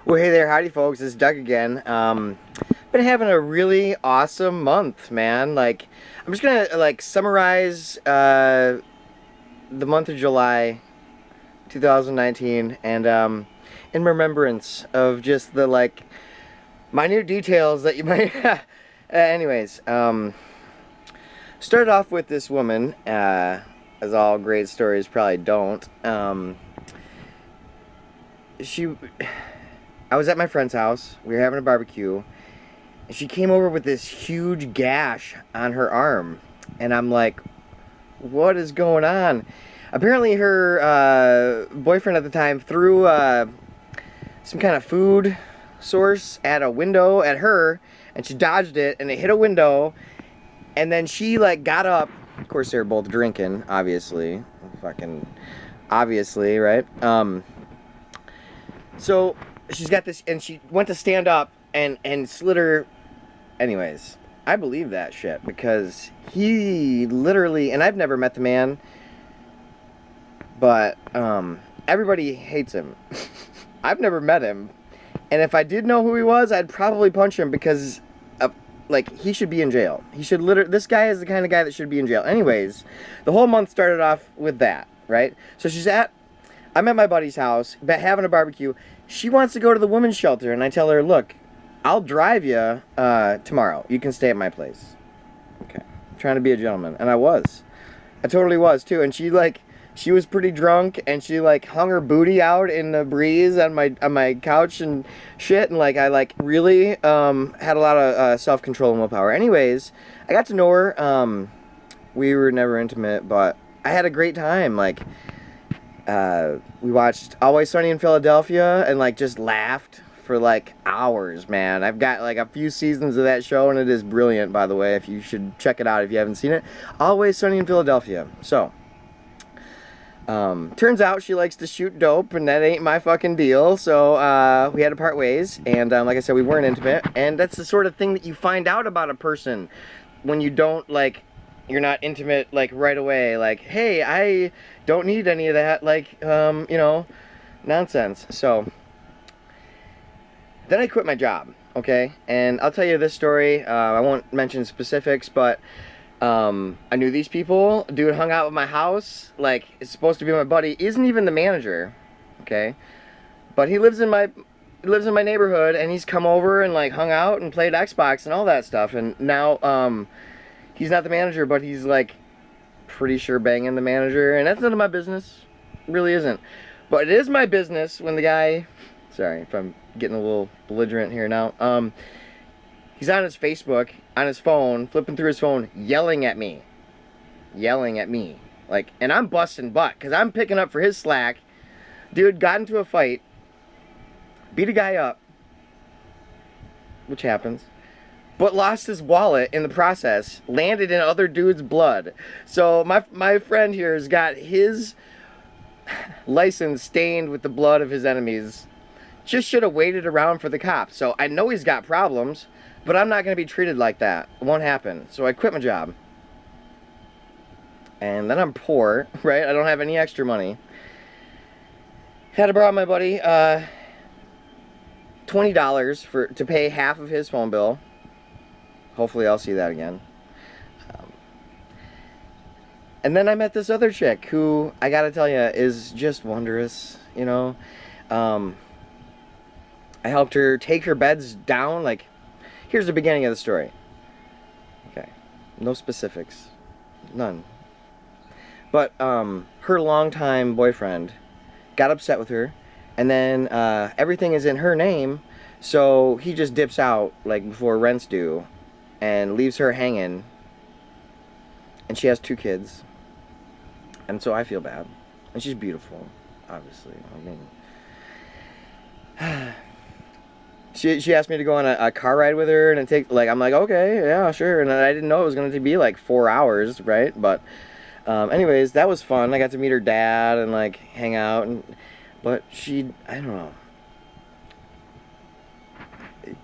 Well, hey there, howdy folks, it's Doug again. Been having a really awesome month, man. Like, I'm just gonna summarize the month of July 2019 and in remembrance of just the minute details that you might anyways, started off with this woman, as all great stories probably don't. I was at my friend's house. We were having a barbecue. And she came over with this huge gash on her arm. And I'm like, what is going on? Apparently her boyfriend at the time threw some kind of food source at a window at her. And she dodged it and it hit a window. And then she got up. Of course they were both drinking, obviously. Fucking obviously, right? So she's got this, and she went to stand up and slid her. Anyways, I believe that shit because he literally, and I've never met the man, but everybody hates him. I've never met him, and if I did know who he was, I'd probably punch him because he should be in jail. He should this guy is the kind of guy that should be in jail. Anyways, the whole month started off with that, right? So I'm at my buddy's house, having a barbecue. She wants to go to the women's shelter, and I tell her, look, I'll drive you tomorrow. You can stay at my place. Okay. I'm trying to be a gentleman. And I was. I totally was, too. And she was pretty drunk, and she, hung her booty out in the breeze on my couch and shit, and, I, really had a lot of self-control and willpower. Anyways, I got to know her. We were never intimate, but I had a great time. We watched Always Sunny in Philadelphia and just laughed for hours, man. I've got a few seasons of that show and it is brilliant, by the way. If you should check it out if you haven't seen it. Always Sunny in Philadelphia. So, turns out she likes to shoot dope and that ain't my fucking deal. So, we had to part ways and like I said, we weren't intimate. And that's the sort of thing that you find out about a person when you don't you're not intimate right away. Hey, I don't need any of that nonsense. So then I quit my job, okay? And I'll tell you this story. I won't mention specifics, but I knew these people. Dude hung out at my house. It's supposed to be my buddy. Isn't even the manager, okay? But he lives in my neighborhood, and he's come over and hung out and played Xbox and all that stuff. And now he's not the manager, but he's pretty sure banging the manager, and that's none of my business. It really isn't. But it is my business when the guy, sorry if I'm getting a little belligerent here now, he's on his Facebook, on his phone, flipping through his phone, yelling at me. And I'm busting butt, because I'm picking up for his slack. Dude got into a fight, beat a guy up, which happens, but lost his wallet in the process, landed in other dude's blood. So my friend here has got his license stained with the blood of his enemies. Just should have waited around for the cops. So I know he's got problems, but I'm not going to be treated like that. It won't happen. So I quit my job. And then I'm poor, right? I don't have any extra money. Had to borrow my buddy $20 to pay half of his phone bill. Hopefully I'll see that again. And then I met this other chick who, I gotta tell you, is just wondrous, you know. I helped her take her beds down. Here's the beginning of the story. Okay. No specifics. None. But her longtime boyfriend got upset with her. And then everything is in her name. So he just dips out before rent's due. And leaves her hanging. And she has 2 kids. And so I feel bad. And she's beautiful, obviously. I mean, she asked me to go on a car ride with her, and I'm like, okay, yeah, sure. And I didn't know it was going to be 4 hours, right? But anyways, that was fun. I got to meet her dad and hang out. But I don't know.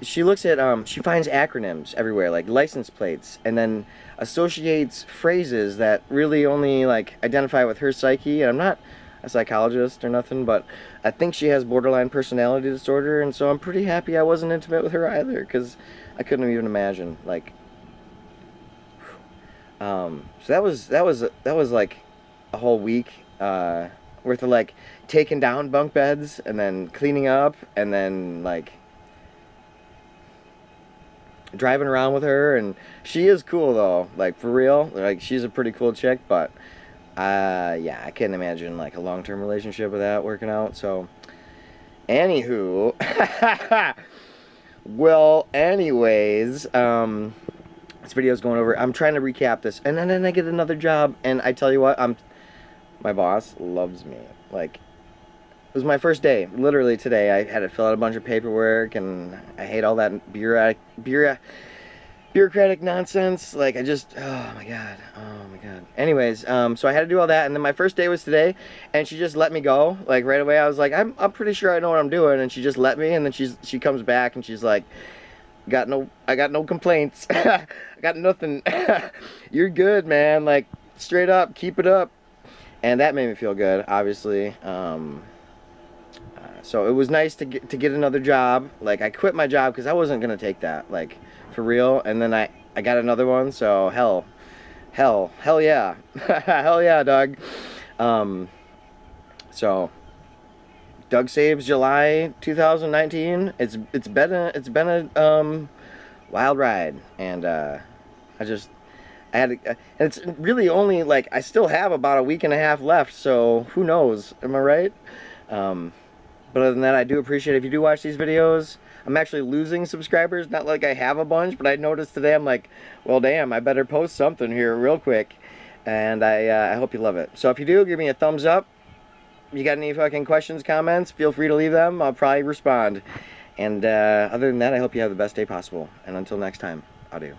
She looks at, she finds acronyms everywhere, license plates, and then associates phrases that really only, identify with her psyche, and a psychologist or nothing, but I think she has borderline personality disorder, and so I'm pretty happy I wasn't intimate with her either, because I couldn't even imagine, like, so that was like a whole week worth of like taking down bunk beds and then cleaning up and then like driving around with her. And she is cool though, like for real, like she's a pretty cool chick, but yeah, I can't imagine like a long-term relationship with that working out. So anywho, well, anyways, this video's going over. I'm trying to recap this, and then I get another job, and I tell you what, my boss loves me. Like, it was my first day, literally today. I had to fill out a bunch of paperwork, and I hate all that bureaucratic nonsense. Like, I just, oh my god. Anyways, so I had to do all that, and then my first day was today, and she just let me go, like right away. I was like, I'm pretty sure I know what I'm doing, and she just let me, and then she comes back, and she's like, I got no complaints. I got nothing. You're good, man. Like, straight up, keep it up. And that made me feel good, obviously. So it was nice to get another job. Like, I quit my job because I wasn't gonna take that, like, for real. And then I got another one. So hell yeah, hell yeah, Doug. So Doug Saves July 2019. It's been a wild ride, and and it's really only like I still have about a week and a half left, so who knows? Am I right? But other than that, I do appreciate it if you do watch these videos. I'm actually losing subscribers, not like I have a bunch, but I noticed today, I'm like, well, damn, I better post something here real quick. And I hope you love it. So if you do, give me a thumbs up. You got any fucking questions, comments, feel free to leave them. I'll probably respond. And other than that, I hope you have the best day possible. And until next time, adieu.